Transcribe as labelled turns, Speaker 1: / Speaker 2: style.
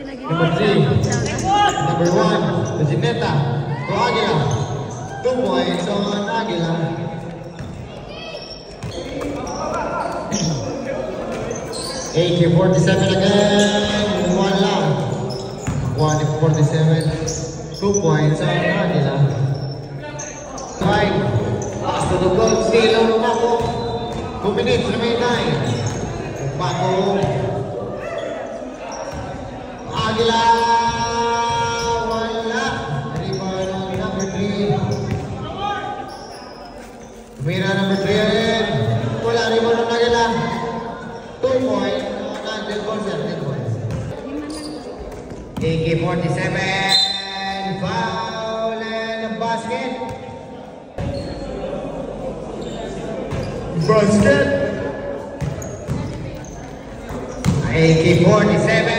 Speaker 1: Number 3. Number 1. The Gineta. To Aguila. 2 points on Aguila. AK-47 again. 1 lang. 1-47. 2 points on Aguila. 5. Last of the goal. Still on Paco. 2 minutes remain 9. Paco. Aguila. Wala. Rebound on number 3. Tumira number 3 again. Wala rebound on Aguila. 2 points on Aguila. AK-47. Foul and a basket. Basket. AK-47.